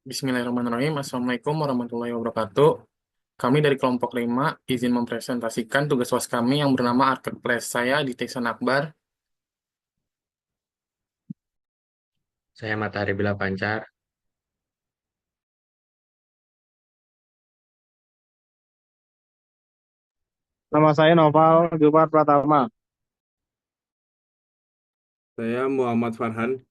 Bismillahirrahmanirrahim. Assalamualaikum warahmatullahi wabarakatuh. Kami dari kelompok 5 izin mempresentasikan tugas UAS kami yang bernama Marketplace. Saya di Teksan Akbar. Saya Matahari Bila Pancar. Nama saya Noval Jumat Pratama. Saya Muhammad Farhan.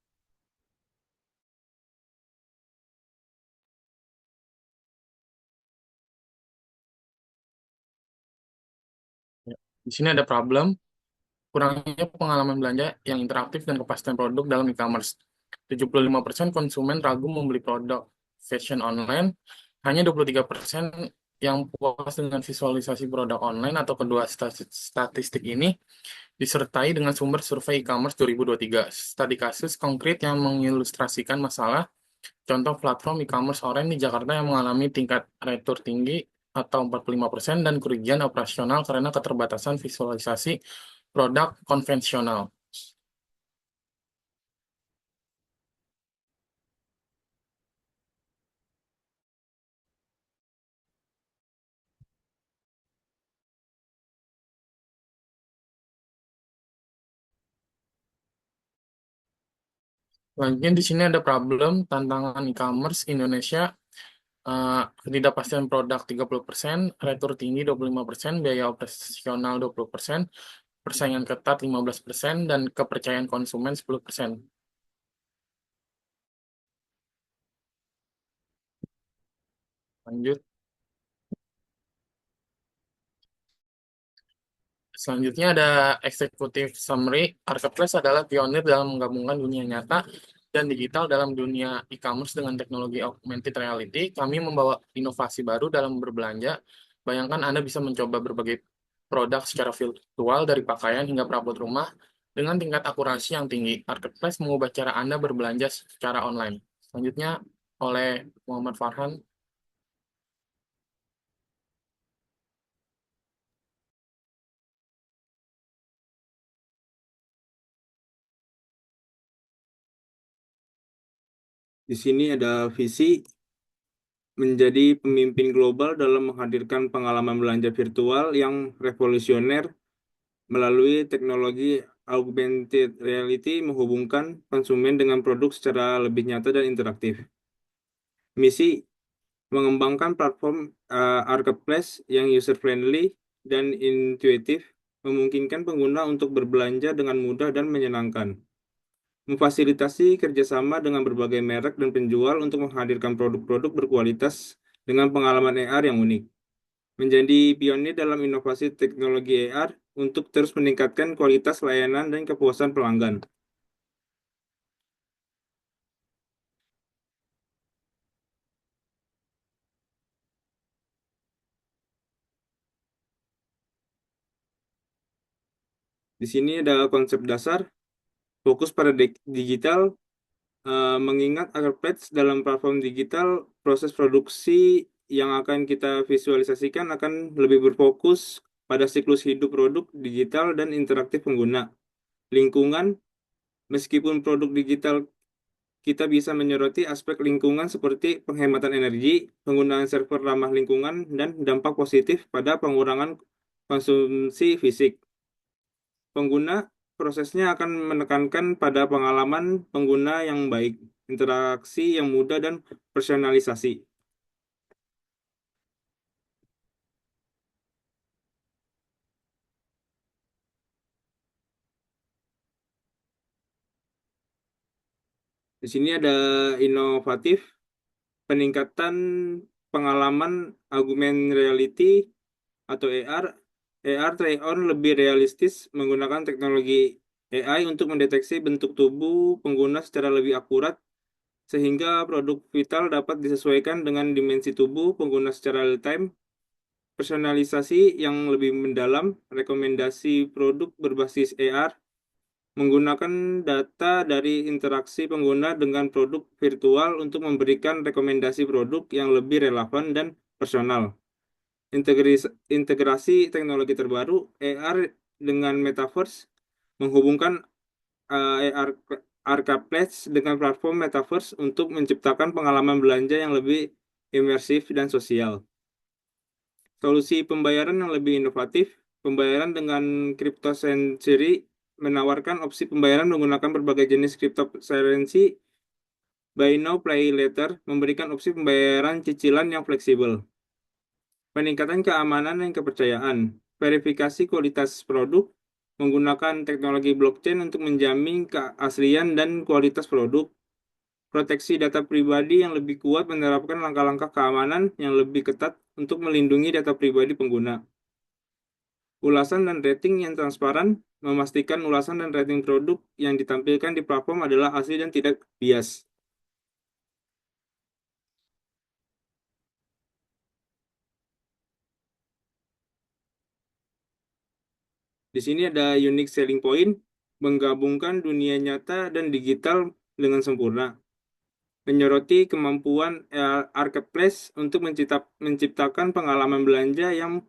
Di sini ada problem, kurangnya pengalaman belanja yang interaktif dan kepastian produk dalam e-commerce. 75% konsumen ragu membeli produk fashion online, hanya 23% yang puas dengan visualisasi produk online atau kedua statistik ini disertai dengan sumber survei e-commerce 2023. Studi kasus konkret yang mengilustrasikan masalah. Contoh platform e-commerce online di Jakarta yang mengalami tingkat retur tinggi atau 45% dan kerugian operasional karena keterbatasan visualisasi produk konvensional. Selanjutnya di sini ada problem tantangan e-commerce Indonesia. Ketidakpastian produk 30%, retur tinggi 25%, biaya operasional 20%, persaingan ketat 15%, dan kepercayaan konsumen 10%. Lanjut. Selanjutnya ada executive summary. Marketplace adalah pionir dalam menggabungkan dunia nyata dan digital dalam dunia e-commerce dengan teknologi augmented reality. Kami membawa inovasi baru dalam berbelanja. Bayangkan Anda bisa mencoba berbagai produk secara virtual dari pakaian hingga perabot rumah dengan tingkat akurasi yang tinggi. Marketplace mengubah cara Anda berbelanja secara online. Selanjutnya oleh Muhammad Farhan. Di sini ada visi menjadi pemimpin global dalam menghadirkan pengalaman belanja virtual yang revolusioner melalui teknologi augmented reality menghubungkan konsumen dengan produk secara lebih nyata dan interaktif. Misi mengembangkan platform marketplace yang user-friendly dan intuitif, memungkinkan pengguna untuk berbelanja dengan mudah dan menyenangkan. Memfasilitasi kerjasama dengan berbagai merek dan penjual untuk menghadirkan produk-produk berkualitas dengan pengalaman AR yang unik. Menjadi pionir dalam inovasi teknologi AR untuk terus meningkatkan kualitas layanan dan kepuasan pelanggan. Di sini ada konsep dasar, fokus pada digital, mengingat marketplace dalam platform digital, proses produksi yang akan kita visualisasikan akan lebih berfokus pada siklus hidup produk digital dan interaktif pengguna. Lingkungan, meskipun produk digital kita bisa menyoroti aspek lingkungan seperti penghematan energi, penggunaan server ramah lingkungan, dan dampak positif pada pengurangan konsumsi fisik. Pengguna prosesnya akan menekankan pada pengalaman pengguna yang baik, interaksi yang mudah, dan personalisasi. Di sini ada inovatif, peningkatan pengalaman augmented reality atau AR. AR try-on lebih realistis menggunakan teknologi AI untuk mendeteksi bentuk tubuh pengguna secara lebih akurat sehingga produk vital dapat disesuaikan dengan dimensi tubuh pengguna secara real-time. Personalisasi yang lebih mendalam, rekomendasi produk berbasis AR, menggunakan data dari interaksi pengguna dengan produk virtual untuk memberikan rekomendasi produk yang lebih relevan dan personal. Integrasi teknologi terbaru, AR dengan Metaverse, menghubungkan AR marketplace dengan platform metaverse untuk menciptakan pengalaman belanja yang lebih imersif dan sosial. Solusi pembayaran yang lebih inovatif, pembayaran dengan cryptocurrency menawarkan opsi pembayaran menggunakan berbagai jenis cryptocurrency. Buy now, pay later memberikan opsi pembayaran cicilan yang fleksibel. Peningkatan keamanan dan kepercayaan. Verifikasi kualitas produk menggunakan teknologi blockchain untuk menjamin keaslian dan kualitas produk. Proteksi data pribadi yang lebih kuat menerapkan langkah-langkah keamanan yang lebih ketat untuk melindungi data pribadi pengguna. Ulasan dan rating yang transparan memastikan ulasan dan rating produk yang ditampilkan di platform adalah asli dan tidak bias. Di sini ada unique selling point, menggabungkan dunia nyata dan digital dengan sempurna. Menyoroti kemampuan marketplace untuk menciptakan pengalaman belanja yang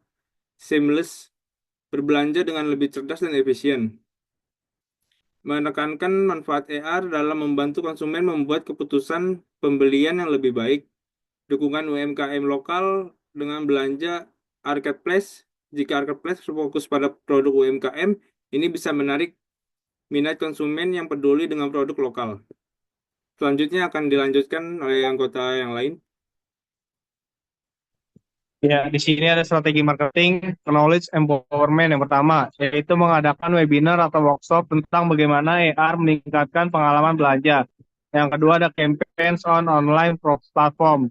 seamless, berbelanja dengan lebih cerdas dan efisien. Menekankan manfaat AR dalam membantu konsumen membuat keputusan pembelian yang lebih baik. Dukungan UMKM lokal dengan belanja marketplace. Jika marketplace berfokus pada produk UMKM, ini bisa menarik minat konsumen yang peduli dengan produk lokal. Selanjutnya akan dilanjutkan oleh anggota yang lain. Ya, di sini ada strategi marketing, knowledge empowerment yang pertama, yaitu mengadakan webinar atau workshop tentang bagaimana AR meningkatkan pengalaman belanja. Yang kedua ada campaigns on online platform,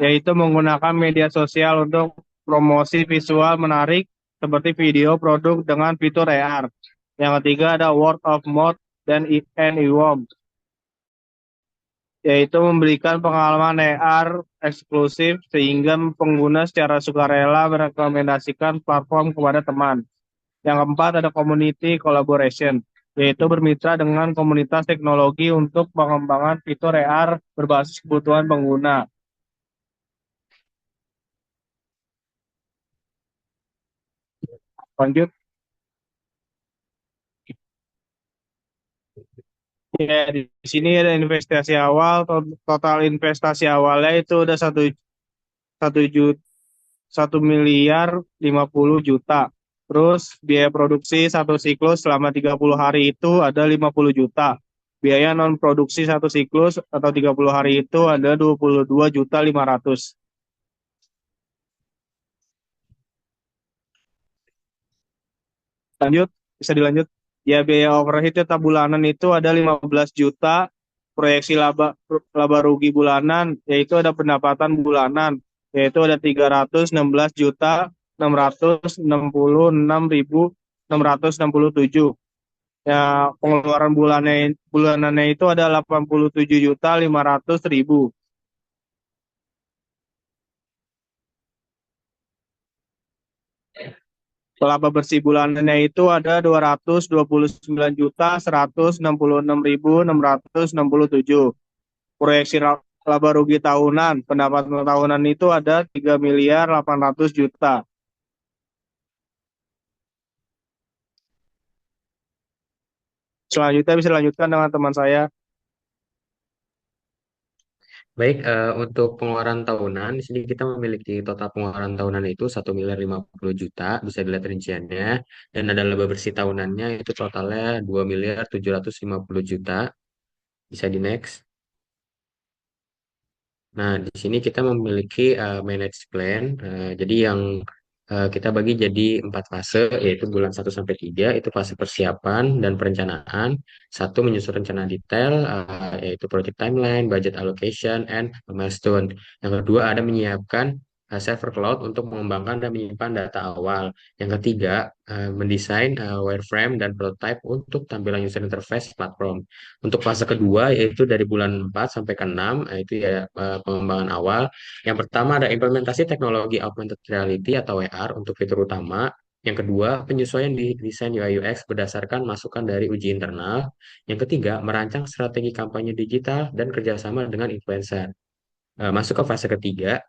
yaitu menggunakan media sosial untuk promosi visual menarik seperti video produk dengan fitur AR. Yang ketiga ada word of mouth dan e-worm, yaitu memberikan pengalaman AR eksklusif sehingga pengguna secara sukarela merekomendasikan platform kepada teman. Yang keempat ada community collaboration, yaitu bermitra dengan komunitas teknologi untuk pengembangan fitur AR berbasis kebutuhan pengguna. Lanjut. Ya, di sini ada investasi awal, total investasi awalnya itu udah satu juta 1.050.000.000. Terus biaya produksi satu siklus selama 30 hari itu ada 50 juta. Biaya non produksi satu siklus atau 30 hari itu ada 22.500.000. Lanjut, bisa dilanjut. Ya, biaya overhead tetap bulanan itu ada 15 juta. Proyeksi laba rugi bulanan, yaitu ada pendapatan bulanan, yaitu ada 316.666.667. Ya, pengeluaran bulanannya itu ada 87.500.000. Laba bersih bulanannya itu ada 229.166.667. Proyeksi laba rugi tahunan, pendapatan tahunan itu ada 3.800.000.000. Selanjutnya bisa dilanjutkan dengan teman saya. Baik, untuk pengeluaran tahunan, di sini kita memiliki total pengeluaran tahunan itu 1.050.000.000, bisa dilihat rinciannya, dan ada laba bersih tahunannya itu totalnya 2.750.000.000, bisa di next. Nah, di sini kita memiliki manage plan, jadi yang kita bagi jadi 4 fase, yaitu bulan 1 sampai 3 itu fase persiapan dan perencanaan. Satu menyusun rencana detail, yaitu project timeline, budget allocation, and milestone. Yang kedua ada menyiapkan server cloud untuk mengembangkan dan menyimpan data awal. Yang ketiga, mendesain wireframe dan prototype untuk tampilan user interface platform. Untuk fase kedua, yaitu dari bulan 4 sampai ke 6, itu ya pengembangan awal. Yang pertama ada implementasi teknologi augmented reality atau AR untuk fitur utama. Yang kedua, penyesuaian di desain UI UX berdasarkan masukan dari uji internal. Yang ketiga, merancang strategi kampanye digital dan kerjasama dengan influencer. Masuk ke fase ketiga,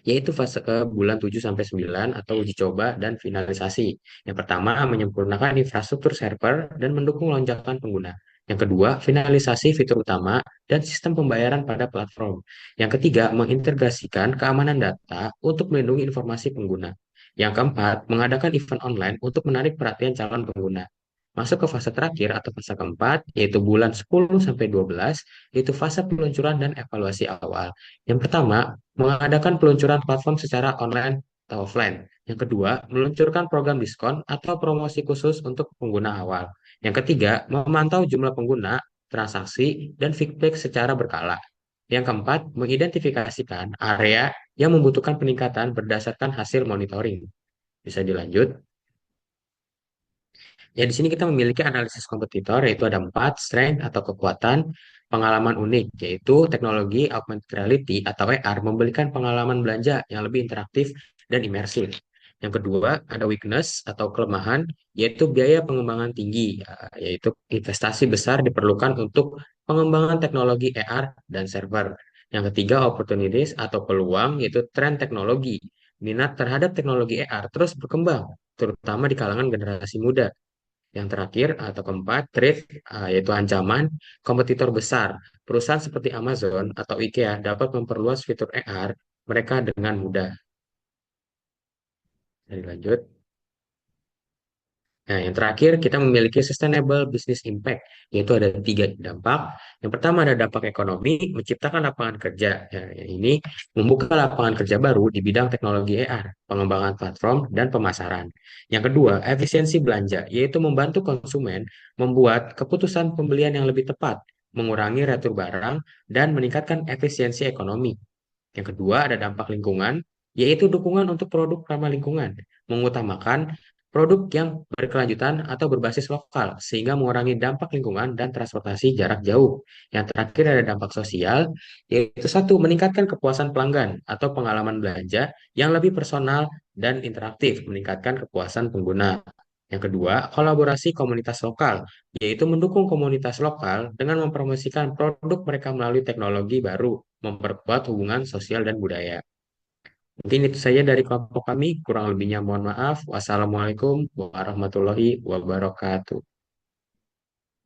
yaitu fase ke bulan 7 sampai 9 atau uji coba dan finalisasi. Yang pertama, menyempurnakan infrastruktur server dan mendukung lonjakan pengguna. Yang kedua, finalisasi fitur utama dan sistem pembayaran pada platform. Yang ketiga, mengintegrasikan keamanan data untuk melindungi informasi pengguna. Yang keempat, mengadakan event online untuk menarik perhatian calon pengguna. Masuk ke fase terakhir atau fase keempat, yaitu bulan 10 sampai 12, yaitu fase peluncuran dan evaluasi awal. Yang pertama, mengadakan peluncuran platform secara online atau offline. Yang kedua, meluncurkan program diskon atau promosi khusus untuk pengguna awal. Yang ketiga, memantau jumlah pengguna, transaksi, dan feedback secara berkala. Yang keempat, mengidentifikasikan area yang membutuhkan peningkatan berdasarkan hasil monitoring. Bisa dilanjut. Ya, di sini kita memiliki analisis kompetitor, yaitu ada 4, strength atau kekuatan, pengalaman unik, yaitu teknologi augmented reality atau AR, memberikan pengalaman belanja yang lebih interaktif dan imersif. Yang kedua, ada weakness atau kelemahan, yaitu biaya pengembangan tinggi, yaitu investasi besar diperlukan untuk pengembangan teknologi AR dan server. Yang ketiga, opportunities atau peluang, yaitu tren teknologi. Minat terhadap teknologi AR terus berkembang, terutama di kalangan generasi muda. Yang terakhir atau keempat, threat, yaitu ancaman kompetitor besar. Perusahaan seperti Amazon atau IKEA dapat memperluas fitur AR mereka dengan mudah. Jadi lanjut. Nah, yang terakhir kita memiliki sustainable business impact, yaitu ada 3 dampak. Yang pertama ada dampak ekonomi, menciptakan lapangan kerja. Ya, yang ini membuka lapangan kerja baru di bidang teknologi AR, pengembangan platform, dan pemasaran. Yang kedua, efisiensi belanja, yaitu membantu konsumen membuat keputusan pembelian yang lebih tepat, mengurangi retur barang, dan meningkatkan efisiensi ekonomi. Yang kedua, ada dampak lingkungan, yaitu dukungan untuk produk ramah lingkungan, mengutamakan produk yang berkelanjutan atau berbasis lokal, sehingga mengurangi dampak lingkungan dan transportasi jarak jauh. Yang terakhir ada dampak sosial, yaitu satu, meningkatkan kepuasan pelanggan atau pengalaman belanja yang lebih personal dan interaktif, meningkatkan kepuasan pengguna. Yang kedua, kolaborasi komunitas lokal, yaitu mendukung komunitas lokal dengan mempromosikan produk mereka melalui teknologi baru, memperkuat hubungan sosial dan budaya. Mungkin itu saja dari kelompok kami. Kurang lebihnya mohon maaf. Wassalamualaikum warahmatullahi wabarakatuh.